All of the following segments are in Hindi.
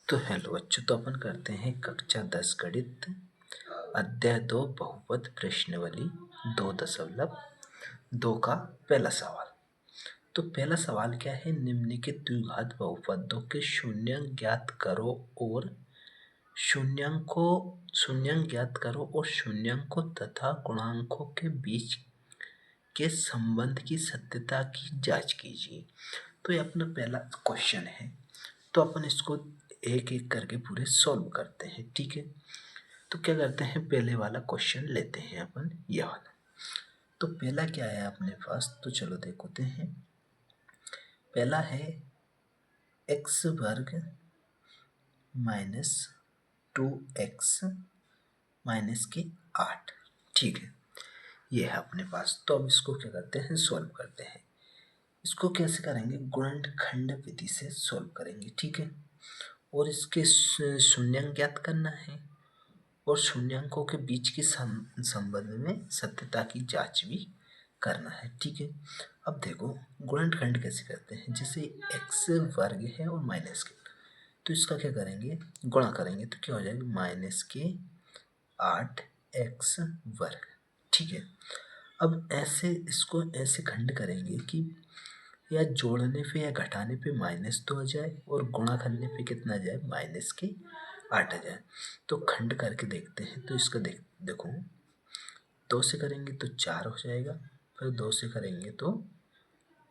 तो हेलो बच्चों, तो अपन करते हैं कक्षा 10 गणित अध्याय 2 बहुपद प्रश्नावली 2.2 का पहला सवाल। तो पहला सवाल क्या है, निम्नलिखित द्विघात बहुपदों के शून्यांक ज्ञात करो और शून्यांकों तथा गुणांकों के बीच के संबंध की सत्यता की जांच कीजिए। तो ये अपना पहला क्वेश्चन है, तो अपन इसको एक एक करके पूरे सॉल्व करते हैं। ठीक है, तो क्या करते हैं, पहले वाला क्वेश्चन लेते हैं अपन, ये वाला। तो पहला क्या है अपने पास, तो चलो देखते हैं। पहला है x वर्ग माइनस 2x माइनस के 8। ठीक है, ये है अपने पास। तो अब इसको क्या करते हैं, सॉल्व करते हैं। इसको कैसे करेंगे, गुणनखंड विधि से सॉल्व करेंगे। ठीक है, और इसके शून्यांक ज्ञात करना है और शून्यांकों के बीच के संबंध में सत्यता की जांच भी करना है। ठीक है, अब देखो गुणनखंड कैसे करते हैं। जैसे x वर्ग है और माइनस के, तो इसका क्या करेंगे, गुणा करेंगे तो क्या हो जाएगा, माइनस के 8x वर्ग। ठीक है, अब ऐसे इसको ऐसे खंड करेंगे कि या जोड़ने पे या घटाने पे -2 आ जाए और गुणा करने पे कितना आ जाए, -8 आ जाए। तो खंड करके देखते हैं। तो इसका देखो 2 से करेंगे तो 4 हो जाएगा, फिर 2 से करेंगे तो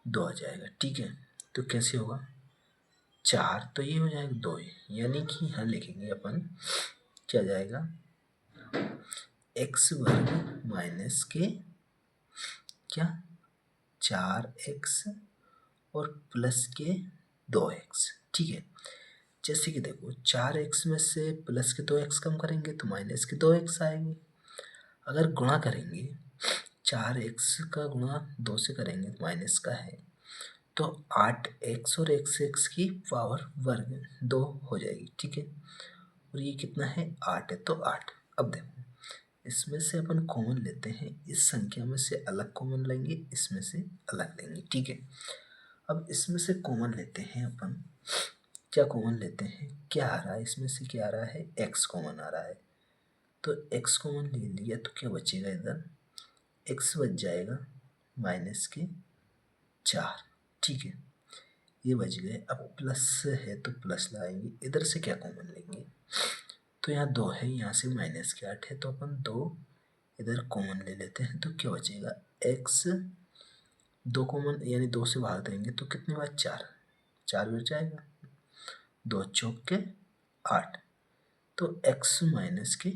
2 आ जाएगा। ठीक है, तो कैसे होगा, 4 तो ये हो जाएगा 2 यानी कि यहाँ लिखेंगे अपन, क्या जाएगा, x वर्ग माइनस के क्या 4x और प्लस के 2x। ठीक है, जैसे कि देखो 4x में से प्लस के 2x कम करेंगे तो माइनस के 2x आएंगे। अगर गुणा करेंगे, 4x का गुणा 2 से करेंगे तो माइनस का है, तो 8x और x की पावर वर्ग 2 हो जाएगी। ठीक है, और ये कितना है, 8 है, तो 8। अब देखो इसमें से अपन कॉमन लेते हैं, इस संख्या में से अलग कॉमन लेंगे, इसमें से अलग लेंगे। ठीक है, अब इसमें से कॉमन लेते हैं अपन, क्या कॉमन लेते हैं, क्या आ रहा है इसमें से, क्या आ रहा है, x कॉमन आ रहा है। तो x कॉमन ले लिया तो क्या बचेगा, इधर x बच जाएगा माइनस के 4। ठीक है, ये बच गए। अब प्लस है तो प्लस लगाएंगे, इधर से क्या कॉमन लेंगे, तो यहाँ 2 है, यहाँ से माइनस के 8 है, तो अपन 2 इधर कॉमन ले लेते हैं। तो क्या बचेगा, x 2 कॉमन यानी 2 से भाग देंगे तो कितने बार, 4 बच जाएगा, 2 चौक के 8, तो x माइनस के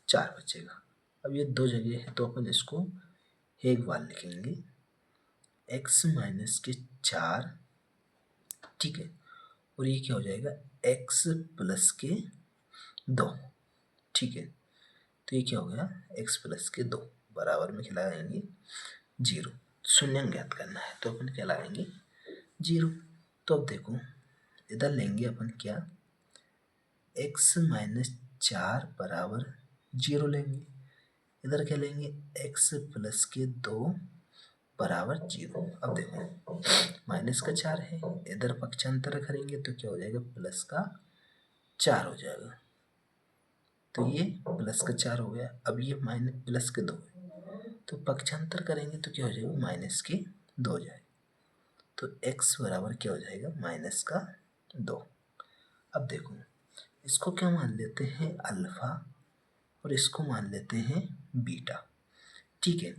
4 बचेगा। अब ये 2 जगह है तो अपन इसको एक बार लिखेंगे, x माइनस के 4। ठीक है, और ये क्या हो जाएगा, x प्लस के 2। ठीक है, तो ये क्या हो गया, x प्लस के 2 बराबर में क्या लगाएंगे, 0। शून्यांक ज्ञात करना है तो अपन क्या लगाएंगे, 0। तो अब देखो इधर लेंगे अपन क्या, x माइनस 4 बराबर 0 लेंगे, इधर क्या लेंगे, x प्लस के 2 बराबर 0। अब देखो माइनस का 4 है, इधर पक्षांतर करेंगे तो क्या हो जाएगा, प्लस का 4 हो जाएगा। तो ये प्लस का 4 हो गया। अब ये माइनस प्लस के 2 है, तो पक्षांतर करेंगे तो क्या हो जाएगा, माइनस के 2 हो जाएगा। तो x बराबर क्या हो जाएगा, माइनस का 2। अब देखो इसको क्या मान लेते हैं, अल्फा, और इसको मान लेते हैं बीटा। ठीक है,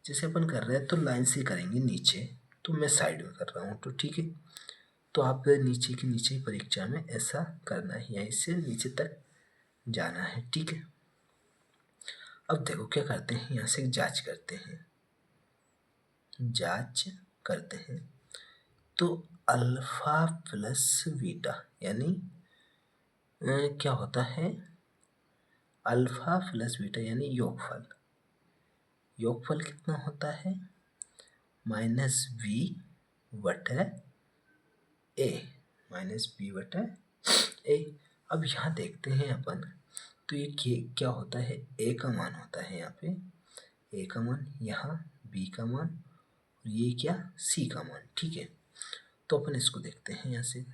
जैसे अपन कर रहे हैं तो लाइन से करेंगे नीचे, तो मैं साइड में कर रहा हूँ, तो ठीक है, तो आप नीचे के नीचे परीक्षा में ऐसा करना है, यहीं से नीचे तक जाना है। ठीक है, अब देखो क्या करते हैं, यहाँ से जांच करते हैं। तो अल्फा प्लस बीटा यानी क्या होता है, अल्फा प्लस बीटा यानी योगफल कितना होता है, -b/a। अब यहाँ देखते हैं अपन, तो ये क्या होता है, a का मान होता है यहाँ पे, a का मान, यहाँ b का मान, और ये क्या, c का मान। ठीक है, तो अपन इसको देखते हैं यहाँ से,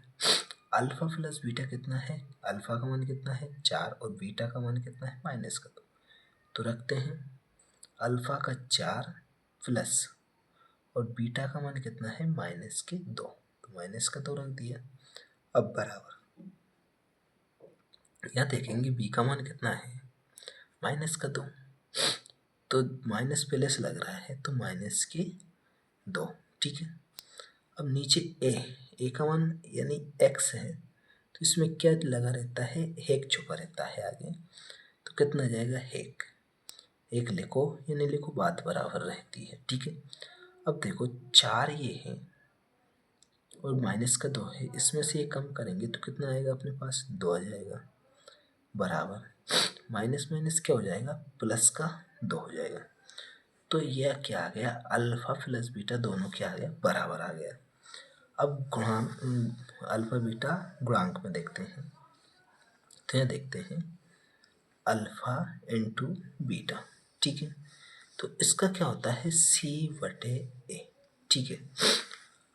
अल्फा प्लस बीटा कितना है, अल्फा का मान कितना है 4 और बीटा का मान कितना है -2। तो रखते हैं अल्फा का 4 प्लस और बीटा का मान कितना है -2, तो -2 रख दिया। अब बराबर यहाँ देखेंगे बी का मान कितना है -2, तो माइनस पहले से लग रहा है तो -2, ठीक है। अब नीचे ए का मान यानी x है, तो इसमें क्या लगा रहता है, हेक छुपा रहता है आगे, तो कितना जाएगा एक लिखो या नहीं लिखो बात बराबर रहती है, ठीक है। अब देखो 4 ये है और -2 है, इसमें से ये कम करेंगे तो कितना आएगा अपने पास 2 आ जाएगा, बराबर माइनस माइनस क्या हो जाएगा प्लस का 2 हो जाएगा। तो यह क्या आ गया, अल्फा प्लस बीटा दोनों क्या आ गया बराबर आ गया। अब गुणांक अल्फा बीटा गुणांक में देखते हैं, तो यहाँ देखते हैं अल्फा इंटू बीटा, ठीक है। तो इसका क्या होता है C/A, ठीक है।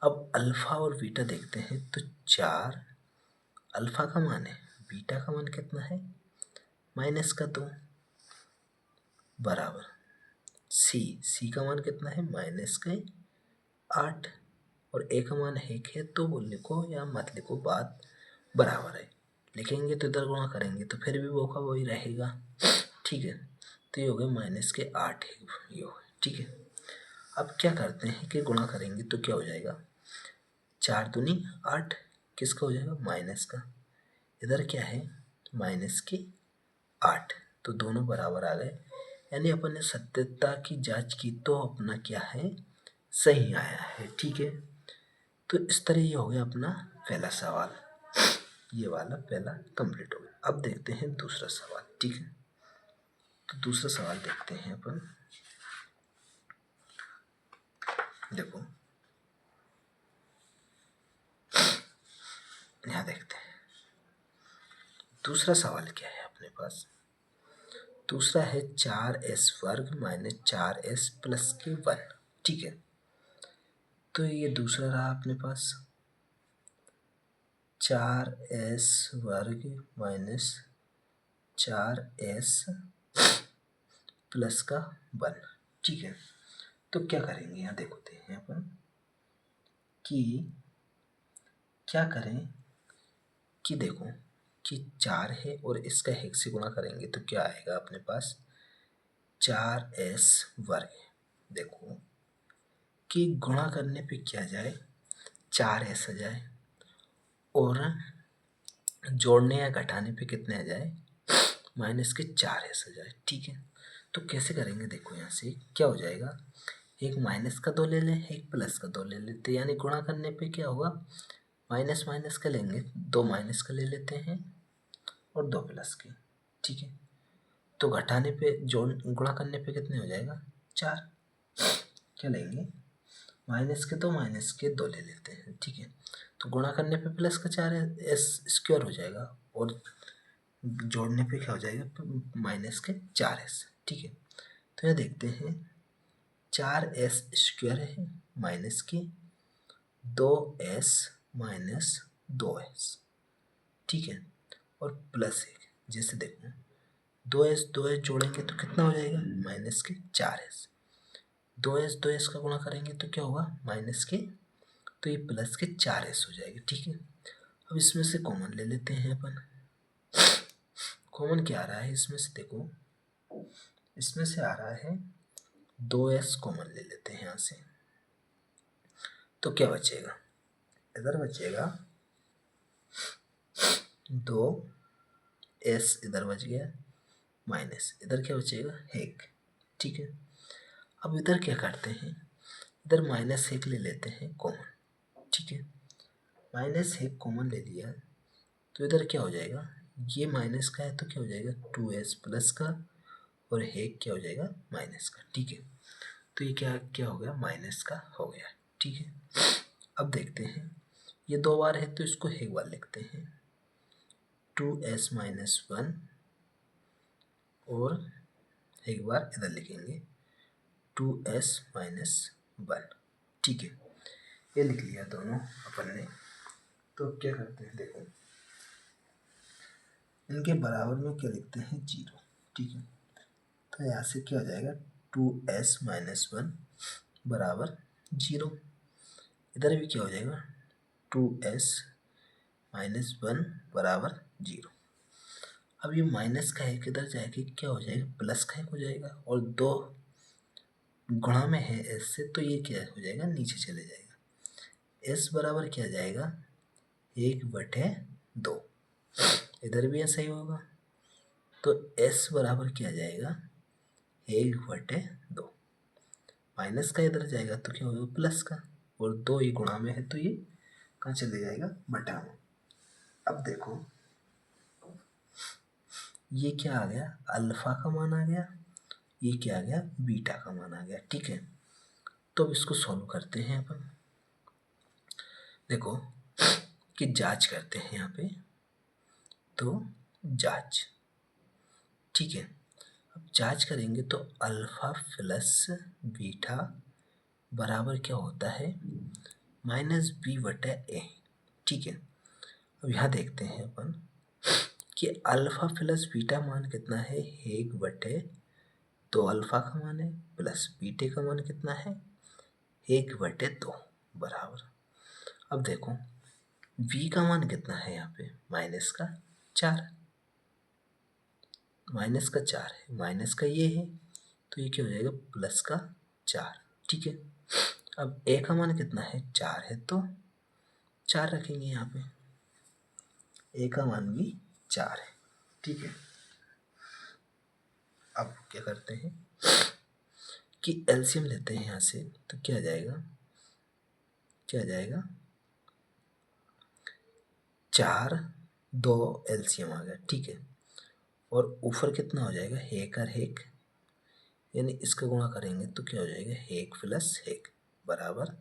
अब अल्फा और बीटा देखते हैं तो 4 अल्फा का मान है, बीटा का मान कितना है -2, बराबर सी का मान कितना है -8 और ए का मान 1 है, तो वो लिखो या मत लिखो बात बराबर है। लिखेंगे तो इधर गुणा करेंगे तो फिर भी वो का वही रहेगा, ठीक है। तो ये हो गया -8 ये हो, ठीक है। अब क्या करते हैं कि गुणा करेंगे तो क्या हो जाएगा 4 दूनी 8, किसका हो जाएगा माइनस का, इधर क्या है -8, तो दोनों बराबर आ गए। यानी अपन ने सत्यता की जांच की तो अपना क्या है सही आया है, ठीक है। तो इस तरह ये हो गया अपना पहला सवाल, ये वाला पहला कंप्लीट हो गया। अब देखते हैं दूसरा सवाल, ठीक है। तो दूसरा सवाल देखते हैं अपन, देखो यहाँ देखते हैं दूसरा सवाल क्या है अपने पास। दूसरा है 4s² माइनस 4s प्लस के 1, ठीक है। तो ये दूसरा रहा अपने पास 4s² माइनस 4s प्लस का 1, ठीक है। तो क्या करेंगे यहाँ देखते हैं अपन कि क्या करें कि देखो कि 4 है और इसका 1 से गुणा करेंगे तो क्या आएगा अपने पास 4s²। देखो कि गुणा करने पे क्या जाए 4s आ जाए और जोड़ने या घटाने पे कितने आ जाए -4s आ जाए, ठीक है। तो कैसे करेंगे देखो यहाँ से क्या हो जाएगा, एक -2 ले लें एक प्लस का 2 ले लेते, यानी गुणा करने पे क्या होगा माइनस माइनस का लेंगे, 2 माइनस का ले लेते हैं और 2 प्लस के, ठीक है। तो घटाने पे जोड़ गुणा करने पे कितने हो जाएगा 4, क्या लेंगे माइनस के 2 ले लेते हैं, ठीक है। तो गुणा करने पे प्लस का 4s² हो जाएगा और जोड़ने पे क्या हो जाएगा -4s, ठीक है। तो यहाँ देखते हैं 4s² है माइनस के 2s माइनस 2s, ठीक है, और प्लस 1, जैसे देखो 2s जोड़ेंगे तो कितना हो जाएगा -4s, 2s का गुणा करेंगे तो क्या होगा तो ये प्लस के 4s हो जाएगा, ठीक है। अब इसमें से कॉमन ले लेते हैं अपन, कॉमन क्या आ रहा है इसमें से, देखो इसमें से आ रहा है 2s कॉमन ले लेते हैं यहाँ से, तो क्या बचेगा इधर बचेगा 2s, इधर बच गया माइनस, इधर क्या बचेगा 1, ठीक है। अब इधर क्या करते हैं, इधर -1 ले लेते हैं कॉमन, ठीक है। -1 कॉमन ले लिया तो इधर क्या हो जाएगा, ये माइनस का है तो क्या हो जाएगा 2s प्लस का और 1 क्या हो जाएगा माइनस का, ठीक है। तो ये क्या क्या हो गया माइनस का हो गया, ठीक है। अब देखते हैं ये 2 बार है तो इसको एक बार लिखते हैं 2s माइनस 1 और एक बार इधर लिखेंगे 2s माइनस 1, ठीक है। ये लिख लिया दोनों अपन ने। तो क्या करते हैं देखो इनके बराबर में क्या लिखते हैं 0, ठीक है। तो यहाँ से क्या हो जाएगा 2s माइनस 1 बराबर 0। इधर भी क्या हो जाएगा 2s माइनस 1 बराबर 0। अब ये माइनस का एक इधर जाएगा क्या हो जाएगा प्लस का एक हो जाएगा, और 2 गुणा में है s से, तो ये क्या हो जाएगा नीचे चले जाएगा। s बराबर क्या जाएगा 1/2। इधर भी ऐसा ही होगा, तो s बराबर क्या जाएगा 1/2। माइनस का इधर जाएगा तो क्या होगा प्लस का, और 2 ही गुणा में है तो ये कहाँ चले जाएगा बटा में। अब देखो ये क्या आ गया अल्फा का मान आ गया, ये क्या आ गया बीटा का मान आ गया, ठीक है। तो अब इसको सॉल्व करते हैं अपन। देखो कि जांच करते हैं यहाँ पे, तो जांच, ठीक है। अब जांच करेंगे तो अल्फा प्लस बीटा बराबर क्या होता है -b/a, ठीक है। अब यहाँ देखते हैं अपन कि अल्फा प्लस बीटा मान कितना है 1/2 अल्फा का मान है, प्लस बीटे का मान कितना है 1/2 बराबर। अब देखो v का मान कितना है यहाँ पे -4, -4 है, माइनस का ये है तो ये क्या हो जाएगा +4, ठीक है। अब a का मान कितना है 4 है तो 4 रखेंगे यहाँ पे, a का मान भी 4 है, ठीक है। अब क्या करते हैं कि एलसीएम लेते हैं यहाँ से, तो क्या आ जाएगा 4 2 एलसीएम आ गया, ठीक है। और ऊपर कितना हो जाएगा 1 और 1, यानी इसका गुणा करेंगे तो क्या हो जाएगा 1 + 1 बराबर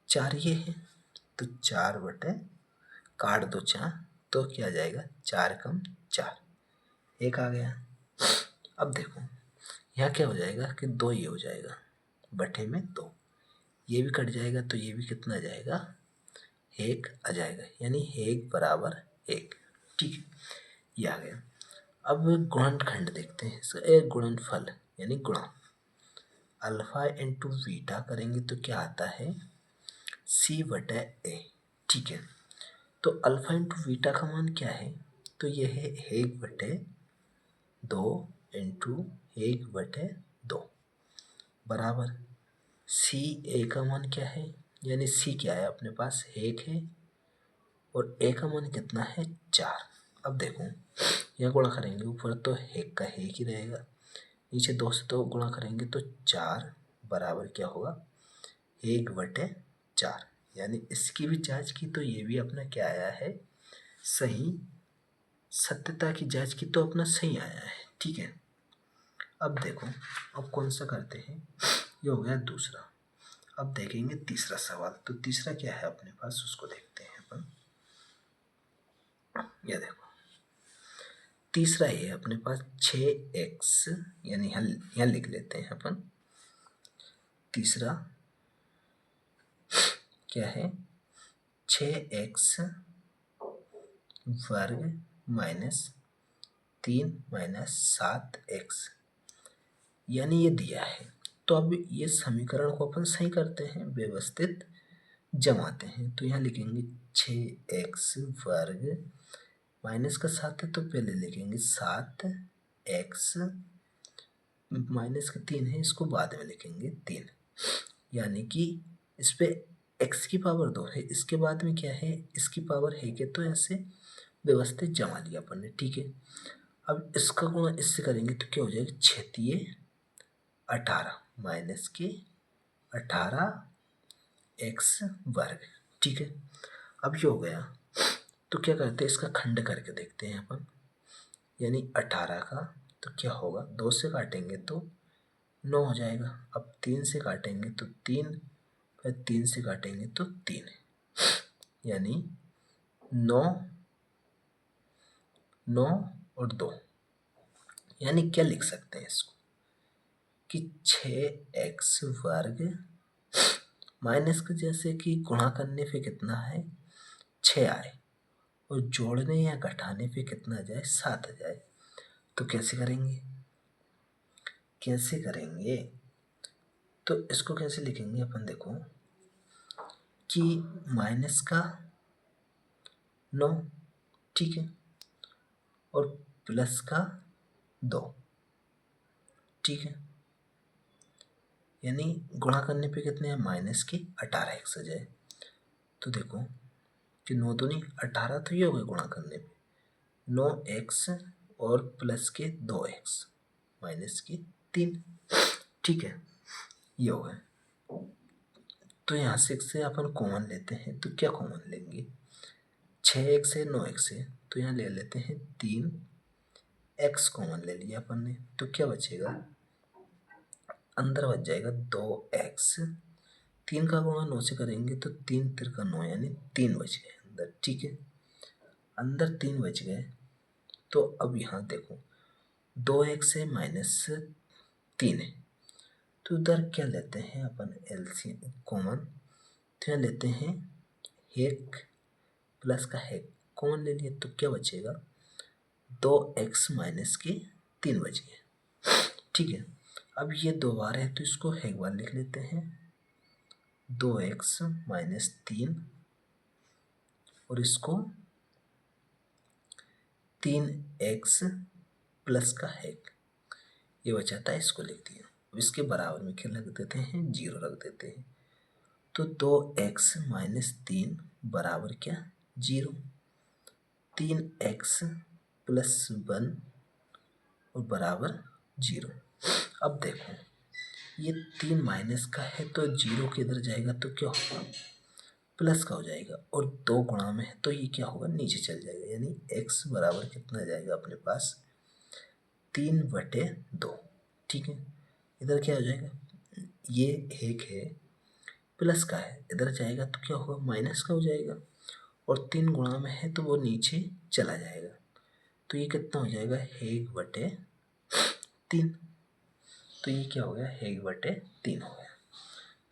4, ये है तो 4/, काट दो 4 तो क्या आ जाएगा 4 कम 4, 1 आ गया। अब देखो यहाँ क्या हो जाएगा कि 2 ये हो जाएगा बटे में 2, ये भी कट जाएगा तो ये भी कितना आ जाएगा 1 आ जाएगा, यानी 1 बराबर 1, ठीक है, ये आ गया। अब गुणनखंड देखते हैं, एक गुणनफल यानी गुणा, अल्फा इंटू बीटा करेंगे तो क्या आता है c/a, ठीक है। तो अल्फा इंटू बीटा का मान क्या है, तो ये है 1/2 इंटू 1/2 बराबर सी ए का मान क्या है, यानी सी क्या है अपने पास 1 है, और ए का मान कितना है 4। अब देखो यह गुणा करेंगे ऊपर तो 1 का 1 ही रहेगा, नीचे 2 से तो गुणा करेंगे तो 4 बराबर क्या होगा 1/4, यानी इसकी भी जांच की तो ये भी अपना क्या आया है सही, सत्यता की जांच की तो अपना सही आया है, ठीक है। अब देखो अब कौन सा करते हैं, ये हो गया दूसरा। अब देखेंगे तीसरा सवाल, तो तीसरा क्या है अपने पास उसको देखते हैं अपन। ये देखो तीसरा ये अपने पास 6x, यानी यहाँ लिख लेते हैं अपन। तीसरा क्या है 6x वर्ग -3 -7x, यानी ये दिया है। तो अब ये समीकरण को अपन सही करते हैं, व्यवस्थित जमाते हैं। तो यहाँ लिखेंगे 6x वर्ग, माइनस का 7 है तो पहले लिखेंगे 7x, माइनस का 3 है इसको बाद में लिखेंगे 3, यानी कि इस पे x की पावर 2 है, इसके बाद में क्या है इसकी पावर है कि, तो ऐसे व्यवस्थित जमा लिया अपन ने, ठीक है। अब इसका गुणा इससे करेंगे तो क्या हो जाएगा 6 18 माइनस के 18x वर्ग, ठीक है। अब ये हो गया, तो क्या करते हैं इसका खंड करके देखते हैं अपन, यानी 18 का तो क्या होगा 2 से काटेंगे तो 9 हो जाएगा, अब 3 से काटेंगे तो 3, फिर 3 से काटेंगे तो 3, यानी 9 9 और 2, यानी क्या लिख सकते हैं इसको कि 6x वर्ग माइनस का जैसे कि गुणा करने पे कितना है 6 आए, और जोड़ने या घटाने पे कितना आ जाए, 7 आ जाए। तो कैसे करेंगे, तो इसको कैसे लिखेंगे अपन, देखो कि माइनस का 9, ठीक है, और प्लस का 2, ठीक है, यानी गुणा करने पे कितने हैं, माइनस के 18x आ जाए। तो देखो कि 9 दूनी 18, तो ये हो गए गुणा करने पे 9x और प्लस के 2x माइनस के 3, ठीक है, ये हो गए। तो यहाँ से अपन कॉमन लेते हैं, तो क्या कॉमन लेंगे, 6x है 9x है, तो यहाँ ले लेते हैं 3x कॉमन ले लिया अपन ने, तो क्या बचेगा, अंदर बच जाएगा 2x, 3 का गुणा 9 से करेंगे तो 3 तिरका 9, यानी 3 बच गए अंदर, ठीक है, अंदर 3 बच गए। तो अब यहाँ देखो 2x है माइनस 3 है, तो उधर क्या लेते हैं अपन, एलसीएम कॉमन, तो यहाँ लेते हैं एक प्लस का एक कॉमन ले लिए, तो क्या बचेगा, 2x माइनस के 3 बच गए, ठीक है। अब ये 2 बार है तो इसको एक बार लिख लेते हैं, 2x माइनस 3, और इसको 3x प्लस का एक, ये बचाता है, इसको लिख दिया। अब इसके बराबर में क्या रख देते हैं, 0 रख देते हैं। तो 2x माइनस 3 बराबर क्या, 0, 3x प्लस 1 और बराबर 0। अब देखो ये 3 माइनस का है तो 0 के इधर जाएगा तो क्या होगा, प्लस का हो जाएगा, और 2 गुणा में है तो ये क्या होगा, नीचे चल जाएगा, यानी x बराबर कितना जाएगा अपने पास, 3/2, ठीक है। इधर क्या हो जाएगा, ये एक है प्लस का है, इधर जाएगा तो क्या होगा, माइनस का हो जाएगा, और 3 गुणा में है तो वो नीचे चला जाएगा, तो ये कितना हो जाएगा, 1/3। तो ये क्या हो गया, 1/3 हो गया।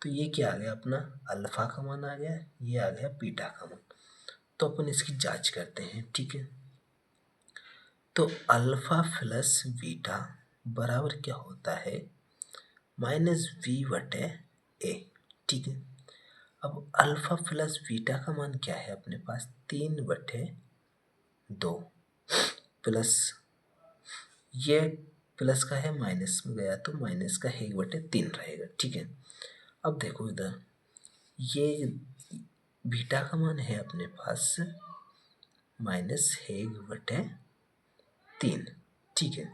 तो ये क्या आ गया अपना, अल्फा का मान आ गया, ये आ गया बीटा का मान। तो अपन इसकी जांच करते हैं, ठीक है। तो अल्फा प्लस बीटा बराबर क्या होता है, -v/a, ठीक है। अब अल्फा प्लस बीटा का मान क्या है अपने पास, 3/2 प्लस, ये प्लस का है माइनस में गया तो माइनस का 1/3 रहेगा, ठीक है। अब देखो इधर ये बीटा का मान है अपने पास -1/3, ठीक है,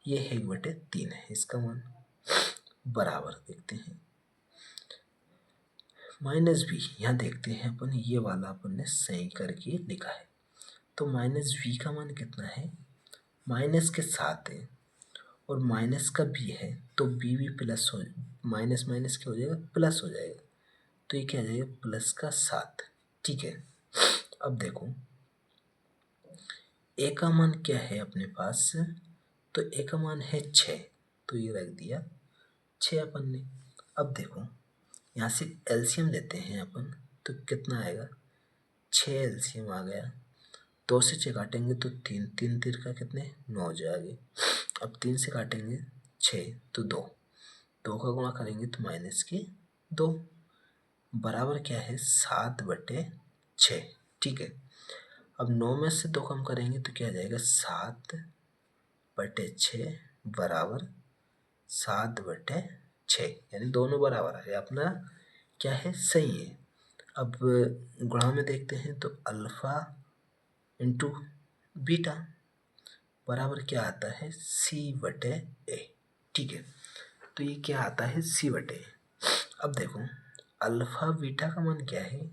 ये 1/3 है इसका मान, बराबर देखते हैं -v, यहाँ देखते हैं अपन, ये वाला अपन ने सही करके लिखा है। तो -v का मान कितना है, माइनस के साथ है और माइनस का भी है, तो भी प्लस हो, माइनस माइनस क्या हो जाएगा, प्लस हो जाएगा, तो ये क्या आ जाएगा, प्लस का 7, ठीक है। अब देखो ए का मान क्या है अपने पास, तो ए का मान है 6, तो ये रख दिया 6 अपन ने। अब देखो यहाँ से एलसीएम लेते हैं अपन, तो कितना आएगा, 6 एलसीएम आ गया, 2 से 6 काटेंगे तो 3, 3 तीर का कितने, 9 जाएंगे। अब 3 से काटेंगे 6 तो 2, 2 का गुणा करेंगे तो माइनस के 2, बराबर क्या है, 7/6, ठीक है। अब 9 में से 2 कम करेंगे तो क्या आ जाएगा, 7/6 बराबर 7/6, यानी दोनों बराबर आ गया अपना, क्या है, सही है। अब गुणा में देखते हैं तो अल्फा इंटू बीटा बराबर क्या आता है, c/a, ठीक है। तो ये क्या आता है, c/a। अब देखो अल्फा बीटा का मान क्या है,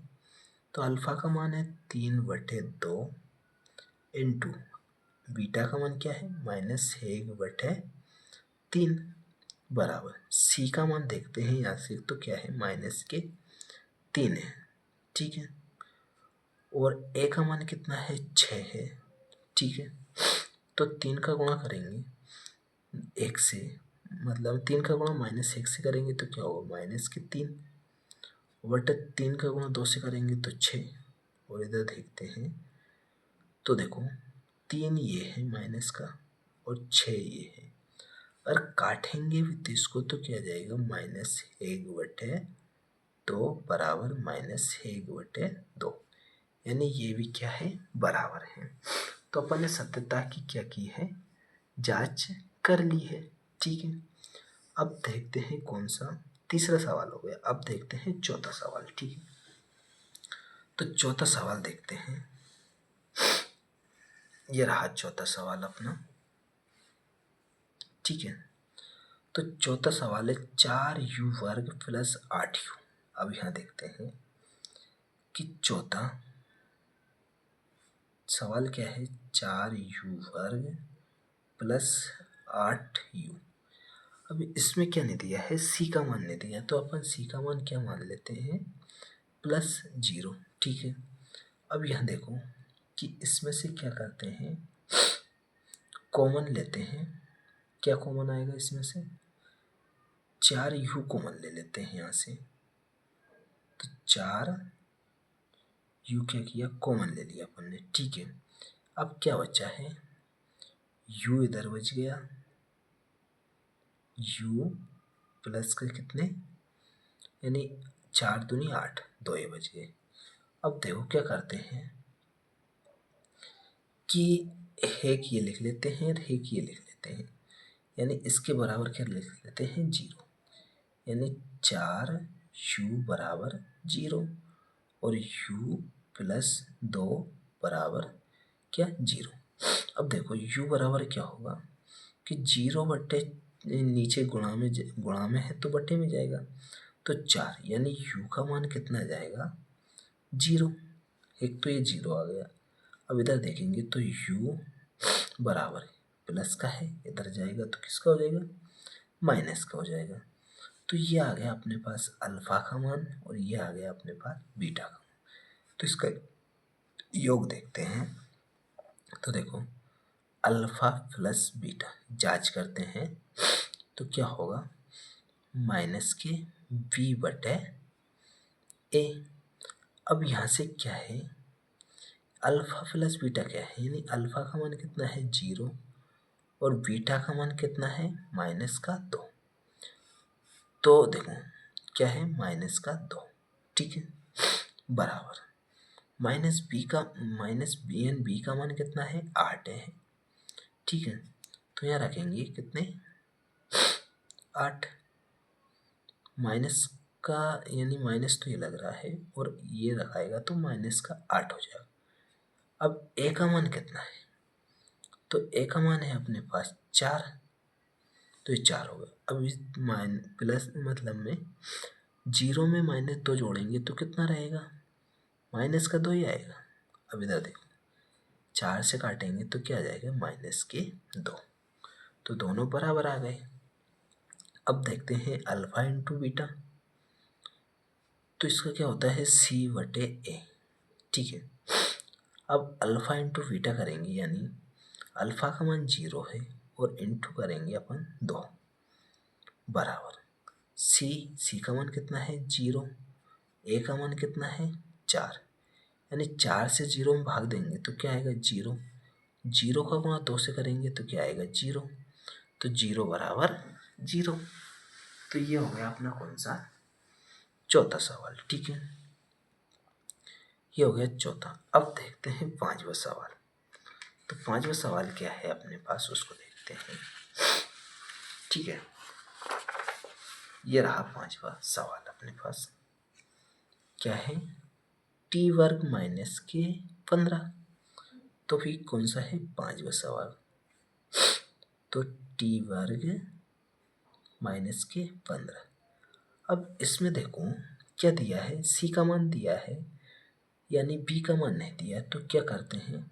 तो अल्फा का मान है 3/2 इंटू बीटा का मान क्या है, -1/3 बराबर सी का मान देखते हैं यहाँ से, तो क्या है, -3 है, ठीक है। और ए का मान कितना है, 6 है, ठीक है। तो 3 का गुणा करेंगे 1 से, मतलब 3 का गुणा -1 से करेंगे तो क्या होगा, -3 बटे 3 का गुणा 2 से करेंगे तो 6, और इधर देखते हैं तो देखो 3 ये है माइनस का और 6 ये है, और काटेंगे भी तो इसको तो क्या जाएगा, -1/2 बराबर -1/2, यानी ये भी क्या है, बराबर है। तो अपन ने सत्यता की क्या की है, जांच कर ली है। ठीक है, अब देखते हैं कौन सा, तीसरा सवाल हो गया। अब देखते हैं चौथा सवाल। ठीक है, तो चौथा सवाल देखते हैं। ये रहा चौथा सवाल अपना। ठीक है, तो चौथा सवाल है 4u² + 8u। अब यहाँ देखते हैं कि चौथा सवाल क्या है, 4u² + 8u। अब इसमें क्या नहीं दिया है, सी का मान नहीं दिया, तो अपन सी का मान क्या मान लेते हैं, +0। ठीक है, अब यहाँ देखो कि इसमें से क्या करते हैं, कॉमन लेते हैं। क्या कॉमन आएगा इसमें से, 4u कॉमन ले लेते हैं यहाँ से। तो 4u क्या किया, कॉमन ले लिया अपन ने। ठीक है, अब क्या बचा है, u इधर बच गया, u प्लस के कितने, यानी 4 दूनी 8, 2 ये बच गए। अब देखो क्या करते हैं कि एक ये लिख लेते हैं और एक ये लिख लेते हैं, यानी इसके बराबर क्या लिख लेते हैं, 0, यानी 4u बराबर 0 और u + 2 बराबर क्या, 0। अब देखो u बराबर क्या होगा कि 0 बट्टे नीचे गुणा में है तो बट्टे में जाएगा, तो 4, यानी u का मान कितना जाएगा, 0। एक तो ये 0 आ गया। अब इधर देखेंगे तो u बराबर प्लस का है, इधर जाएगा तो किसका हो जाएगा, माइनस का हो जाएगा। तो ये आ गया अपने पास अल्फा का मान और ये आ गया अपने पास बीटा का मान। तो इसका योग देखते हैं। तो देखो अल्फा प्लस बीटा जांच करते हैं, तो क्या होगा, -v/a। अब यहाँ से क्या है, अल्फा प्लस बीटा क्या है, यानी अल्फा का मान कितना है, 0 और बीटा का मान कितना है, -2। तो देखो क्या है, -2। ठीक है, बराबर -b का मान कितना है, 8 है। ठीक है, तो यहाँ रखेंगे कितने, 8 माइनस का, यानी माइनस तो ये लग रहा है और ये रखाएगा तो -8 हो जाएगा। अब ए का मान कितना है, तो ए का मान है अपने पास 4, तो ये 4 हो गया। अब इस प्लस मतलब में 0 में -2 जोड़ेंगे तो कितना रहेगा, -2 ही आएगा। अब इधर देखो 4 से काटेंगे तो क्या आ जाएगा, -2। तो दोनों बराबर आ गए। अब देखते हैं अल्फा इंटू बीटा, तो इसका क्या होता है, c/a। ठीक है, अब अल्फा इंटू बीटा करेंगे, यानी अल्फा का मान 0 है और इंटू करेंगे अपन 2 बराबर सी का मान कितना है, 0, ए का मान कितना है, 4, यानी 4 से 0 में भाग देंगे तो क्या आएगा, 0। 0 का गुणा 2 से करेंगे तो क्या आएगा, 0। तो 0 बराबर 0। तो ये हो गया अपना कौन सा, चौथा सवाल। ठीक है, ये हो गया चौथा। अब देखते हैं पांचवा सवाल। तो पांचवा सवाल क्या है अपने पास, उसको देखते हैं। ठीक है, ये रहा पांचवा सवाल अपने पास, क्या है, t² के 15। तो फिर कौन सा है पांचवा सवाल, तो t² के 15। अब इसमें देखो क्या दिया है, सी का मान दिया है, यानी बी का मान नहीं दिया, तो क्या करते हैं,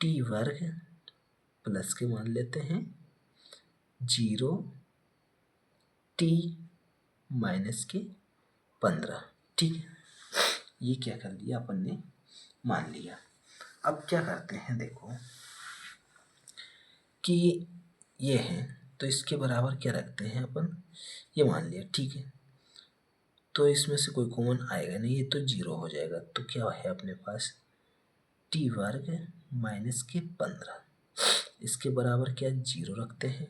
t² प्लस के मान लेते हैं 0 t के 15। ठीक है, ये क्या कर लिया अपन ने, मान लिया। अब क्या करते हैं, देखो कि ये है तो इसके बराबर क्या रखते हैं अपन, ये मान लिया। ठीक है, तो इसमें से कोई कॉमन आएगा नहीं, ये तो 0 हो जाएगा। तो क्या है अपने पास टी वर्ग माइनस के 15, इसके बराबर क्या 0 रखते हैं।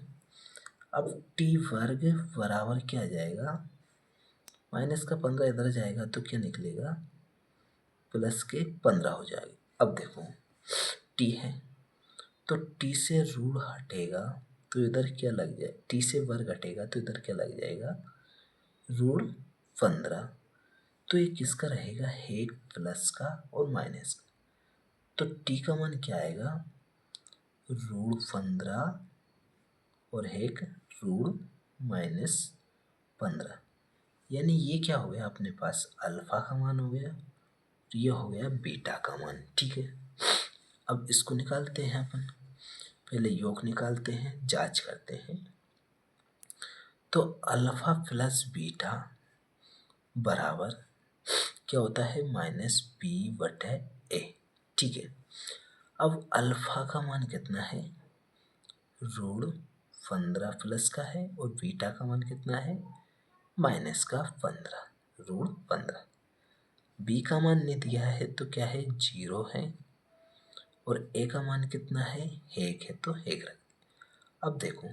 अब टी वर्ग बराबर क्या आ जाएगा, माइनस का 15 इधर जाएगा तो क्या निकलेगा, प्लस के 15 हो जाएगा। अब देखो टी है तो टी से रूट हटेगा तो इधर क्या लग जाए, टी से वर्ग हटेगा तो इधर क्या लग जाएगा, रूट 15। तो ये किसका रहेगा, एक प्लस का और माइनस का। तो टी का मान क्या आएगा, रूट 15 और एक रूट माइनस 15। यानी ये क्या हो गया अपने पास, अल्फा का मान हो गया, तो ये हो गया बीटा का मान। ठीक है, अब इसको निकालते हैं अपन, पहले योग निकालते हैं, जांच करते हैं। तो अल्फा प्लस बीटा बराबर क्या होता है, माइनस बी बटे ए। ठीक है, अब अल्फा का मान कितना है, रूट 15 प्लस का है, और बीटा का मान कितना है, माइनस का 15, रूट 15। बी का मान नहीं दिया है तो क्या है, 0 है, और ए का मान कितना है, 1 है, तो 1 रख। अब देखो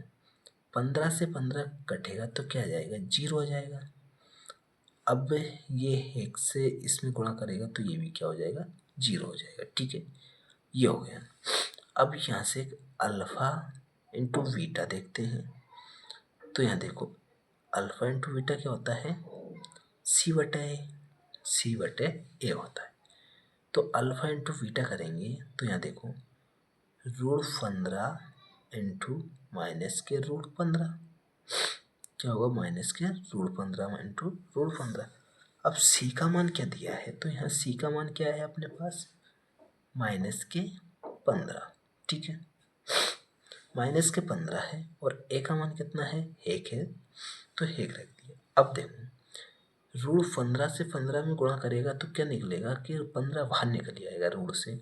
15 से 15 कटेगा तो क्या आ जाएगा, 0 आ जाएगा। अब ये 1 से इसमें गुणा करेगा तो ये भी क्या हो जाएगा, 0 हो जाएगा। ठीक है, ये हो गया। अब यहाँ से अल्फा इंटू बीटा देखते हैं। तो यहाँ देखो अल्फा इंटू बीटा क्या होता है, सी बटे ए, सी बटे ए होता है। तो अल्फा इंटू बीटा करेंगे तो यहाँ देखो रूट 15 इंटू माइनस के रूट 15, क्या होगा, माइनस के रूट 15 इंटू रूट 15। अब सी का मान क्या दिया है, तो यहाँ सी का मान क्या है अपने पास, माइनस के 15। ठीक है, माइनस के 15 है, और ए का मान कितना है, 1 है, तो 1 रख दिया। अब देखो रूट 15 से 15 में गुणा करेगा तो क्या निकलेगा कि 15 बाहर निकल जाएगा रूट से,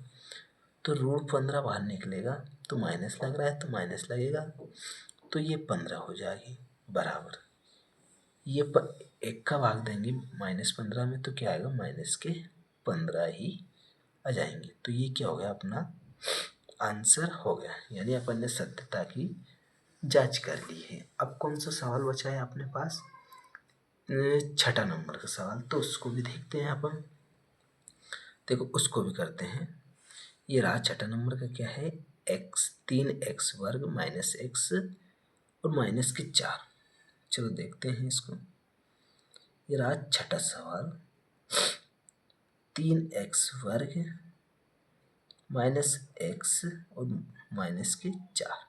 तो रूट 15 बाहर निकलेगा तो माइनस लग रहा है तो माइनस लगेगा, तो ये 15 हो जाएगी बराबर। ये एक का भाग देंगे -15 में तो क्या आएगा, माइनस के 15 ही आ जाएंगे। तो ये क्या हो गया, अपना आंसर हो गया, यानी अपन ने सत्यता की जांच कर ली है। अब कौन सा सवाल बचा है अपने पास, 6ठा नंबर का सवाल, तो उसको भी देखते हैं अपन। देखो उसको भी करते हैं। ये रहा 6ठा नंबर का, क्या है, एक्स 3x वर्ग माइनस एक्स और माइनस के 4। चलो देखते हैं इसको। ये रहा 6ठा सवाल, 3x वर्ग माइनस एक्स और माइनस के 4।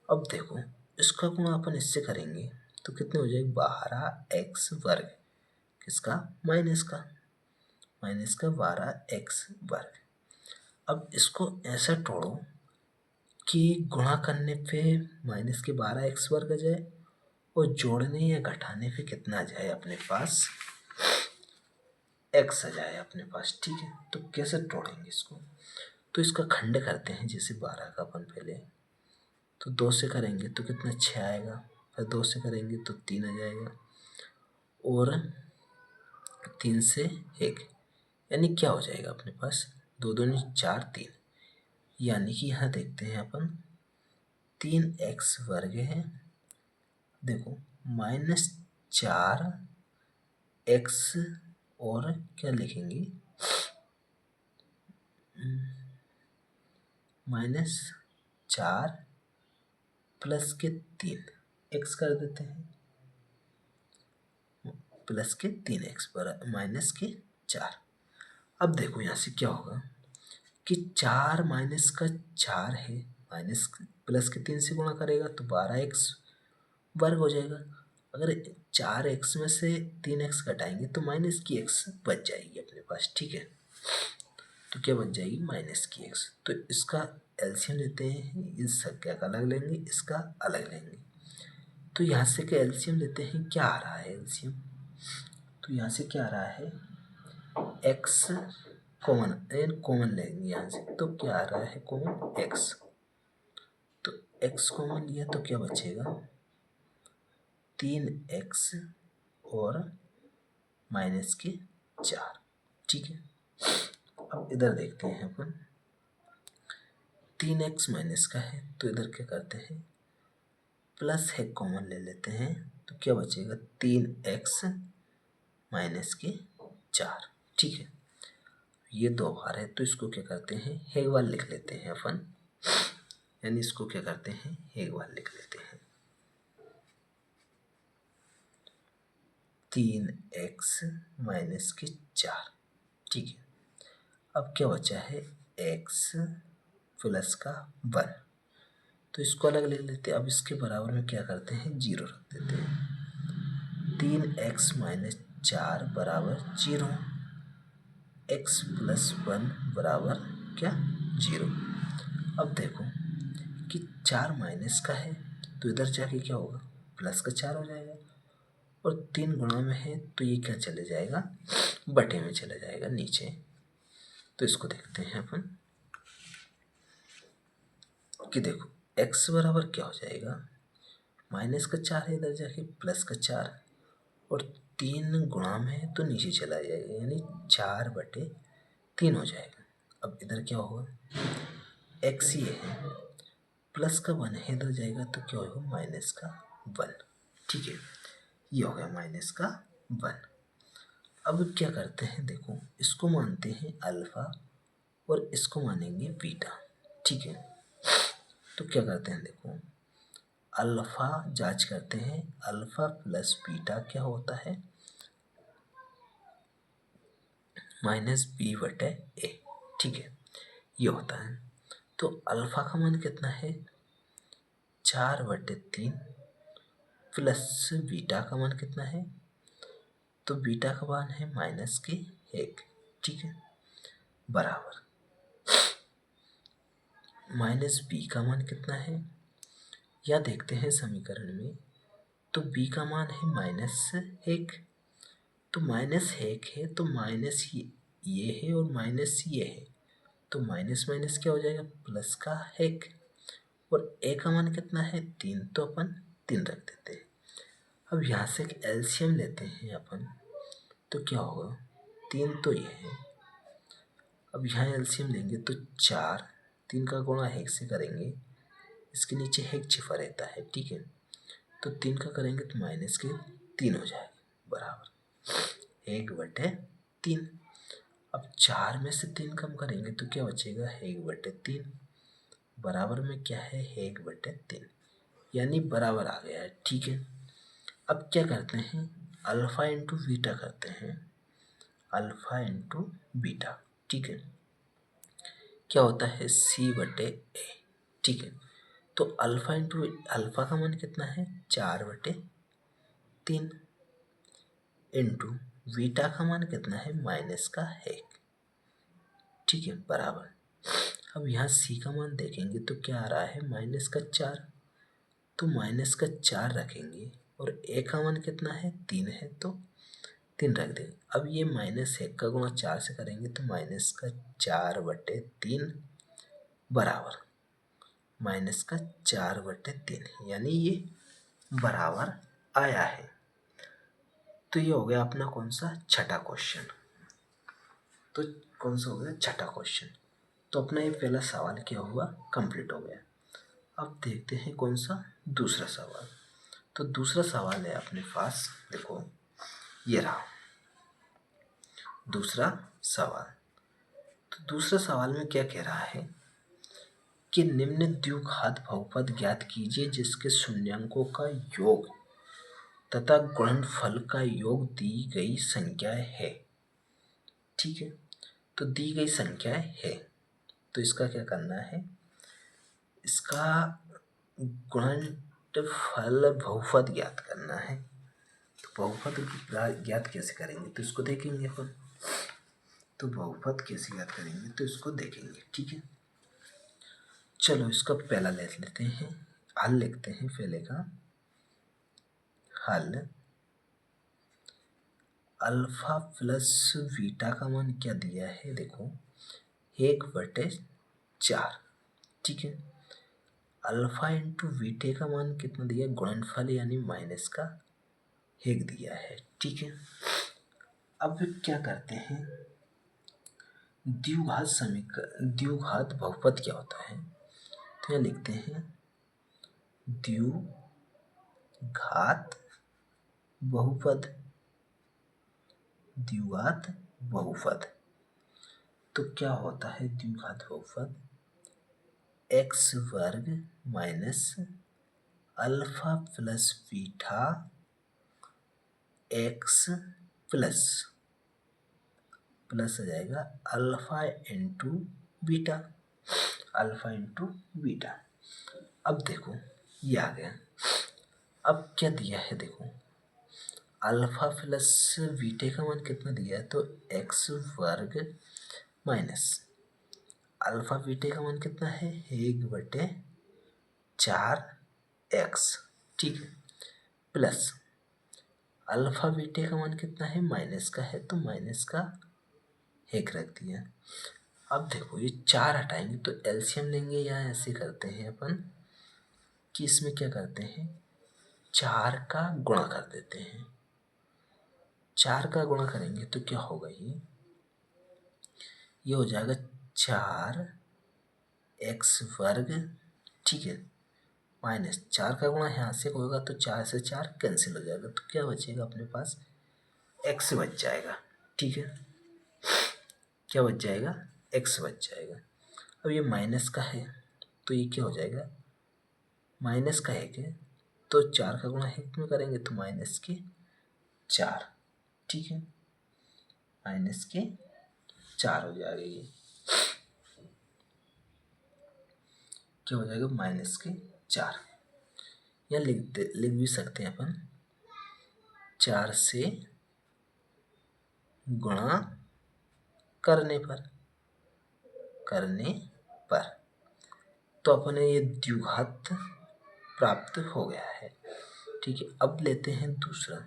अब देखो इसका गुणा अपन इससे करेंगे तो कितने हो जाएगा, 12x वर्ग, किसका, माइनस का 12x वर्ग। अब इसको ऐसा तोड़ो कि गुणा करने पे माइनस के 12x वर्ग आ जाए, और जोड़ने या घटाने पे कितना आ जाए अपने पास, x आ जाए अपने पास। ठीक है, तो कैसे तोड़ेंगे इसको, तो इसका खंड करते हैं, जैसे 12 का अपन पहले तो 2 से करेंगे तो कितना, 6 आएगा, फिर 2 से करेंगे तो 3 आ जाएगा, और 3 से 1, यानी क्या हो जाएगा अपने पास, 2 दूनी 4, 3, यानी कि यहाँ देखते हैं अपन 3x वर्ग है, देखो -4x, और क्या लिखेंगे, -4 प्लस के 3 x कर देते हैं, प्लस के 3x पर माइनस के 4। अब देखो यहाँ से क्या होगा कि 4 माइनस का 4 है, माइनस प्लस के 3 से गुणा करेगा तो 12x वर्ग हो जाएगा। अगर 4x में से 3x घटाएंगे तो माइनस की x बच जाएगी अपने पास। ठीक है, तो क्या बच जाएगी, माइनस की x। तो इसका एलसीएम लेते हैं, इस संख्या का अलग लेंगे, इसका अलग लेंगे। तो यहाँ से क्या एलसीएम लेते हैं, क्या आ रहा है एलसीएम, तो यहाँ से क्या आ रहा है, x कॉमन लेंगे यहाँ से, तो क्या आ रहा है कॉमन, x। तो x कॉमन लिया तो क्या बचेगा, 3x और माइनस के 4। ठीक है, अब इधर देखते हैं अपन, 3x माइनस का है तो इधर क्या करते हैं, प्लस है कॉमन ले लेते हैं, तो क्या बचेगा 3x माइनस के 4। ठीक है, ये 2 बार है तो इसको क्या करते हैं, एक बार लिख लेते हैं अपन, यानी इसको क्या करते हैं, एक बार लिख लेते हैं, 3x माइनस के 4। ठीक है, अब क्या बचा है, x प्लस का 1, तो इसको अलग ले लेते हैं। अब इसके बराबर में क्या करते हैं, 0 रख देते हैं। 3x माइनस 4 बराबर 0, x प्लस 1 बराबर क्या, 0। अब देखो कि 4 माइनस का है तो इधर जाके क्या होगा, प्लस का 4 हो जाएगा, और 3 गुणा में है तो ये क्या चले जाएगा, बटे में चला जाएगा नीचे। तो इसको देखते हैं अपन कि देखो x बराबर क्या हो जाएगा, माइनस का 4 है इधर जाके प्लस का 4, और 3 गुणा में है तो नीचे चला जाएगा, यानी 4/3 हो जाएगा। अब इधर क्या होगा, x ये है, प्लस का 1 है इधर जाएगा तो क्या होगा, माइनस का 1। ठीक है, ये हो गया माइनस का 1। अब क्या करते हैं, देखो इसको मानते हैं अल्फा और इसको मानेंगे बीटा। ठीक है, तो क्या करते हैं, देखो अल्फा जांच करते हैं, अल्फा प्लस बीटा क्या होता है, -b/a। ठीक है, ये होता है। तो अल्फा का मान कितना है, 4/3, प्लस बीटा का मान कितना है, तो बीटा का मान है -1। ठीक है, बराबर -b का मान कितना है, या देखते हैं समीकरण में, तो b का मान है -1, तो -1 है तो माइनस ये है और माइनस ये है, तो माइनस माइनस क्या हो जाएगा, प्लस का 1, और a का मान कितना है, 3, तो अपन 3 रख देते हैं। अब यहाँ से एक एलसीएम लेते हैं अपन, तो क्या होगा, 3 तो ये है, अब यहाँ एलसीएम लेंगे तो 4, 3 का गुणा 1 से करेंगे, इसके नीचे 1 छिपा रहता है। ठीक है, तो 3 का करेंगे तो माइनस के 3 हो जाएगा, बराबर 1/3। अब 4 में से 3 कम करेंगे तो क्या बचेगा, 1/3, बराबर में क्या है, 1/3, यानी बराबर आ गया है। ठीक है, अब क्या करते हैं, अल्फा इंटू बीटा करते हैं, अल्फा इंटू बीटा। ठीक है, क्या होता है, c/a। ठीक है, तो अल्फा इंटू अल्फा का मान कितना है, 4/3, इंटू बीटा का मान कितना है, -1। ठीक है, बराबर, अब यहाँ c का मान देखेंगे तो क्या आ रहा है, -4, तो -4 रखेंगे, और a का मान कितना है, 3 है तो 3 रख देंगे। अब ये -1 का गुणा 4 से करेंगे तो -4/3 बराबर -4/3, यानी ये बराबर आया है। तो ये हो गया अपना कौन सा, छठा क्वेश्चन। तो कौन सा हो गया, छठा क्वेश्चन। तो अपना ये पहला सवाल क्या हुआ, कंप्लीट हो गया। अब देखते हैं कौन सा, दूसरा सवाल। तो दूसरा सवाल है अपने पास, देखो ये रहा दूसरा सवाल। तो दूसरा सवाल में क्या कह रहा है कि निम्न द्विघात बहुपद ज्ञात कीजिए जिसके शून्यंकों का योग तथा गुणनफल का योग दी गई संख्या है। ठीक है, तो दी गई संख्या है, तो इसका क्या करना है, इसका गुणनफल बहुपद ज्ञात करना है। तो बहुपद ज्ञात कैसे करेंगे, तो इसको देखेंगे अपन। तो बहुपद कैसे ज्ञात करेंगे, तो इसको देखेंगे। ठीक है, चलो इसका पहला ले लेते हैं, हल लिखते हैं पहले का हल। अल्फा प्लस बीटा का मान क्या दिया है, देखो 1/4। ठीक है, अल्फा इंटू बीटे का मान कितना दिया, गुणनफल यानी -1 दिया है। ठीक है, अब क्या करते हैं, द्विघात बहुपद क्या होता है? तो यहाँ लिखते हैं द्विघात बहुपद। द्विघात बहुपद तो क्या होता है द्विघात बहुपद? एक्स वर्ग minus alpha plus beta x plus plus आ जाएगा alpha into beta. Alpha into beta. अब देखो ये आ गया। अब क्या दिया है देखो, अल्फा प्लस बीटे का मान कितना दिया है? तो एक्स वर्ग माइनस अल्फा बीटे का मान कितना है? 1/4x। ठीक है, प्लस अल्फा बीटे का मान कितना है? माइनस का है तो माइनस का 1 रख दिया। अब देखो ये 4 हटाएंगे तो एलसीएम लेंगे, या ऐसे करते हैं अपन कि इसमें क्या करते हैं, 4 का गुणा कर देते हैं। 4 का गुणा करेंगे तो क्या होगा, ये हो जाएगा 4x वर्ग। ठीक है, माइनस 4 का गुणा यहाँ से होगा तो 4 से 4 कैंसिल हो जाएगा, तो क्या बचेगा अपने पास? x बच जाएगा। ठीक है, क्या बच जाएगा? x बच जाएगा। अब ये माइनस का है तो ये क्या हो जाएगा? माइनस का है क्या, तो 4 का गुणा 1 में करेंगे तो माइनस के 4। ठीक है, माइनस के 4 हो जाएगा। ये क्या हो जाएगा? माइनस के 4। या लिख भी सकते हैं अपन 4 से गुणा करने पर तो अपने ये द्विघात प्राप्त हो गया है। ठीक है, अब लेते हैं दूसरा।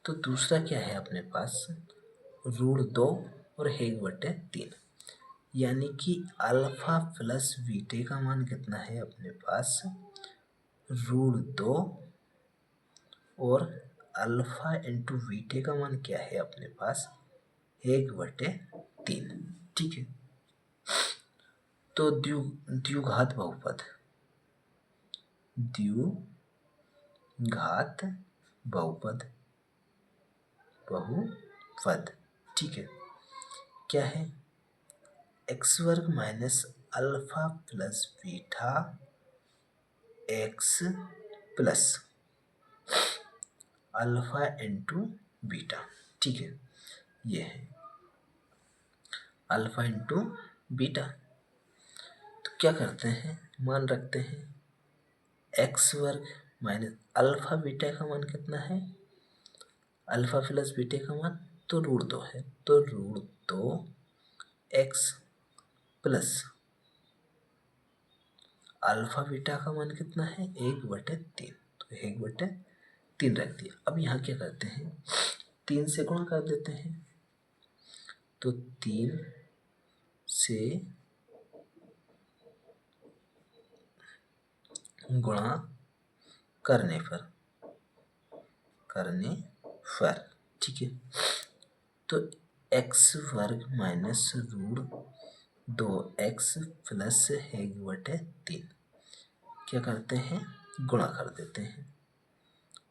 तो दूसरा क्या है अपने पास? √2 और 1/3, यानी कि अल्फा प्लस बीटे का मान कितना है अपने पास? √2 और अल्फा इंटू बीटे का मान क्या है अपने पास? 1/3। ठीक है, तो द्विघात बहुपद बहुपद ठीक है, क्या है? एक्स वर्ग minus alpha plus beta x plus alpha into beta. ठीक है, ये है अल्फा इंटू बीटा। तो क्या करते हैं, मान रखते हैं एक्स वर्ग माइनस अल्फा बीटा का मान कितना है? अल्फा प्लस बीटा का मान तो √2 है, तो √2x प्लस अल्फा बीटा का मान कितना है? 1/3, तो 1/3 रख दिया। अब यहाँ क्या करते हैं, 3 से गुणा कर देते हैं, तो 3 से गुणा करने पर ठीक है, तो एक्स वर्ग माइनस √2x प्लस 1/3 क्या करते हैं, गुणा कर देते हैं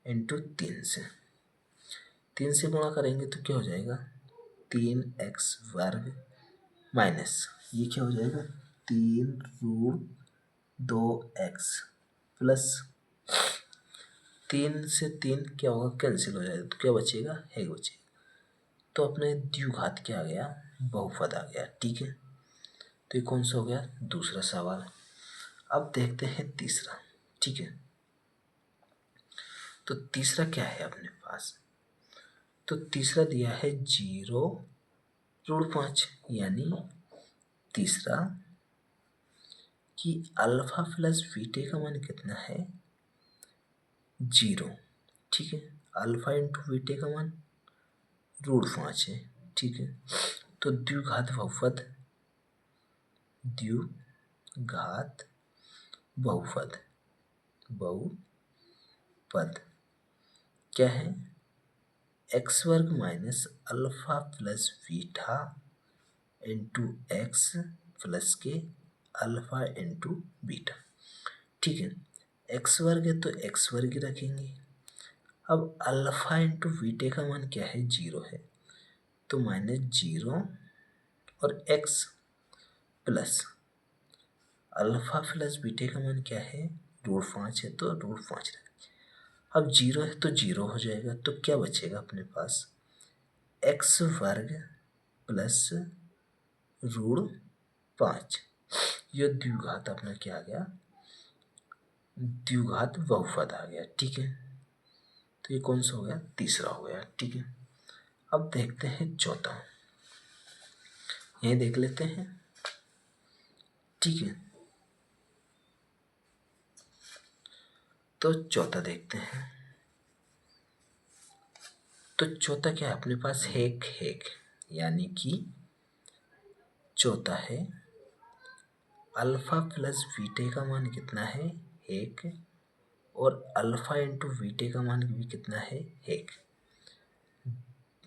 इंटू 3 से। 3 से गुणा करेंगे तो क्या हो जाएगा? 3x वर्ग माइनस ये क्या हो जाएगा? 3√2x प्लस 3 से 3 क्या होगा? कैंसिल हो जाएगा, तो क्या बचेगा? 1 बचेगा। तो अपने द्विघात क्या आ गया? बहुपद आ गया। ठीक है, तो ये कौन सा हो गया? दूसरा सवाल। अब देखते हैं तीसरा। ठीक है, तो तीसरा क्या है अपने पास? तो तीसरा दिया है 0√5, यानी तीसरा कि अल्फा प्लस बीटे का मान कितना है? 0। ठीक है, अल्फा इंटू बीटे का मान √5 है। ठीक है, तो द्विघात बहुपद क्या है? एक्स वर्ग minus alpha plus beta into x plus के अल्फा इंटू बीटा। ठीक है, एक्स वर्ग है तो एक्स वर्ग ही रखेंगे। अब अल्फा इंटू बीटे का मान क्या है, 0 है, तो -0 और एक्स प्लस अल्फा प्लस बीटे का मान क्या है, √5 है, तो √5 रखेंगे। अब 0 है तो 0 हो जाएगा, तो क्या बचेगा अपने पास, एक्स वर्ग प्लस √5। यह द्विघात अपना क्या आ गया, द्विघात बहुपद आ गया। ठीक है, तो ये कौन सा हो गया, तीसरा हो गया। ठीक है, अब देखते हैं चौथा, यही देख लेते हैं। ठीक है, तो चौथा देखते हैं। तो चौथा क्या है अपने पास, हेक हेक, यानी कि चौथा है अल्फा प्लस बीटे का मान कितना है, 1, और अल्फा इंटू बीटे का मान भी कितना है, 1।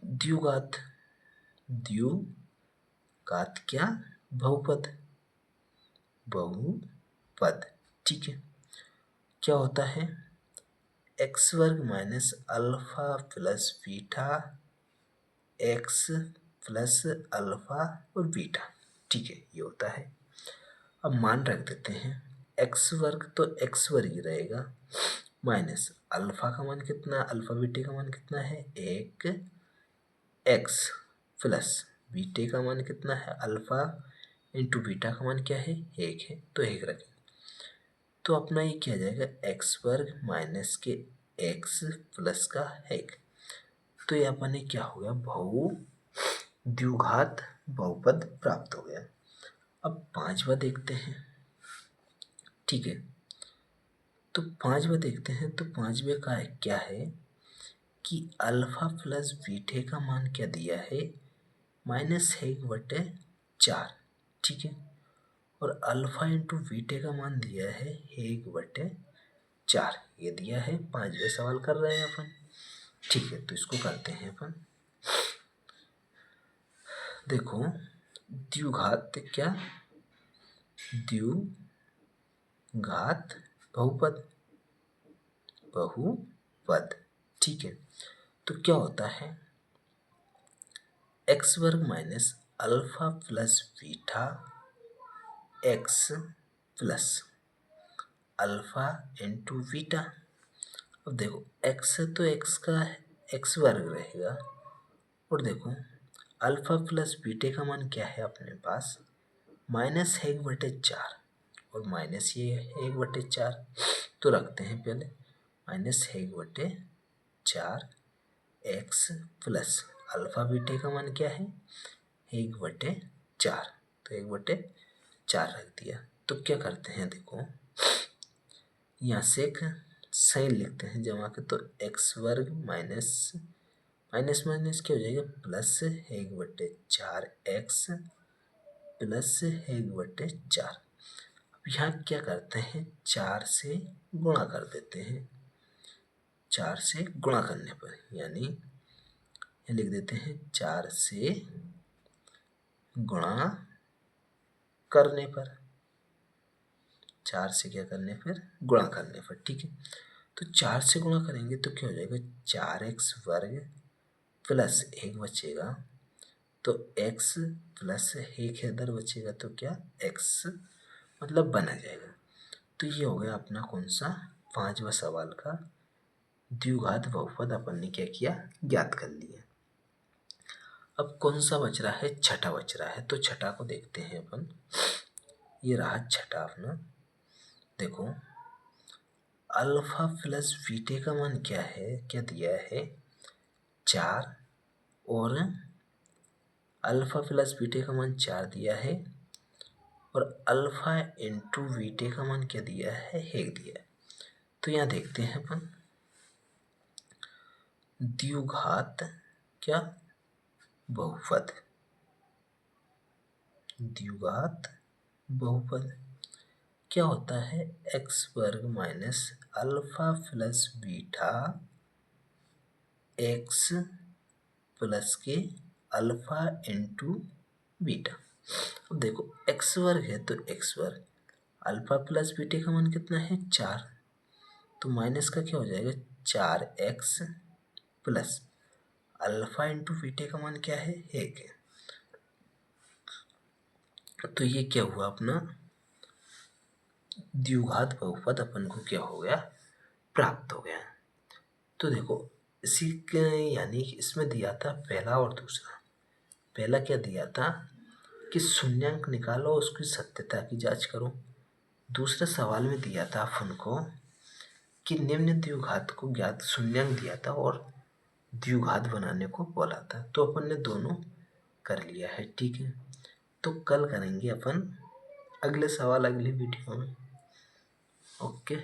द्विघात, द्विघात क्या, बहुपद, बहुपद। ठीक है, क्या होता है, एक्स वर्ग minus alpha plus beta x plus alpha और बीटा। ठीक है, ये होता है। अब मान रख देते हैं, एक्स वर्ग तो एक्स वर्ग ही रहेगा, माइनस अल्फा का मान कितना, अल्फा बीटे का मान कितना है, 1, एक्स प्लस बीटे का मान कितना है, अल्फा इंटू बीटा का मान क्या है, 1 है, तो 1 रखें। तो अपना ये क्या जाएगा, एक्स वर्ग माइनस के एक्स प्लस का 1। तो ये अपने क्या हो गया, द्विघात बहुपद प्राप्त हो गया। अब पांचवा देखते हैं। ठीक है, तो पांचवा देखते हैं। तो पांचवे का क्या है कि अल्फा प्लस बीटे का मान क्या दिया है, -1/4। ठीक है, और अल्फा इंटू बीटे का मान दिया है 1/4, ये दिया है। पांचवे सवाल कर रहे हैं अपन। ठीक है, तो इसको करते हैं अपन। देखो, द्विघात क्या, द्विघात बहुपद, बहुपद। ठीक है, तो क्या होता है, एक्स वर्ग minus alpha plus beta x plus alpha into beta. अब देखो, एक्स है तो एक्स का एक्स वर्ग रहेगा, और देखो अल्फा प्लस बीटे का मान क्या है अपने पास, -1/4, और माइनस ये 1/4, तो रखते हैं पहले, -1/4 एक्स प्लस अल्फा बीटे का मान क्या है, 1/4, तो 1/4 रख दिया। तो क्या करते हैं, देखो यहाँ से एक साइन लिखते हैं जमा के, तो एक्स वर्ग माइनस माइनस माइनस क्या हो जाएगा, प्लस 1/4 एक्स प्लस 1/4। अब यहाँ क्या करते हैं, 4 से गुणा कर देते हैं। 4 से गुणा करने पर, यानी ये लिख देते हैं 4 से गुणा करने पर, 4 से क्या करने पर, गुणा करने पर। ठीक है, तो 4 से गुणा करेंगे तो क्या हो जाएगा, 4x वर्ग प्लस 1 बचेगा, तो x प्लस 1 इधर बचेगा, तो क्या x मतलब बना जाएगा। तो ये हो गया अपना कौन सा, पांचवा सवाल का द्विघात बहुपद अपन ने क्या किया, ज्ञात कर लिया। अब कौन सा बच रहा है, छठा बच रहा है। तो छठा को देखते हैं अपन। ये रहा छठा अपना। देखो, अल्फा प्लस बीटे का मान क्या है, क्या दिया है, 4, और अल्फा प्लस बीटे का मान 4 दिया है, और अल्फा इंटू बीटे का मान क्या दिया है, 1 दिया है। तो यहाँ देखते हैं अपन, द्विघात क्या बहुपद, द्विघात बहुपद क्या होता है, एक्स वर्ग minus alpha plus beta x plus के अल्फा इंटू बीटा। अब देखो एक्स वर्ग है तो एक्स वर्ग, अल्फा प्लस बीटे का मान कितना है 4, तो माइनस का क्या हो जाएगा 4x प्लस अल्फा इंटू बीटे का मान क्या है 1 है। तो ये क्या हुआ अपना द्विघात बहुपद अपन को क्या हो गया प्राप्त हो गया। तो देखो इसी के यानी कि इसमें दिया था पहला और दूसरा। पहला क्या दिया था कि शून्यांक निकालो उसकी सत्यता की जांच करो। दूसरे सवाल में दिया था अपन को कि निम्न द्विघात को ज्ञात, शून्यांक दिया था और द्विघात बनाने को बोला था। तो अपन ने दोनों कर लिया है, ठीक है। तो कल करेंगे अपन अगले सवाल अगली वीडियो में। ओके।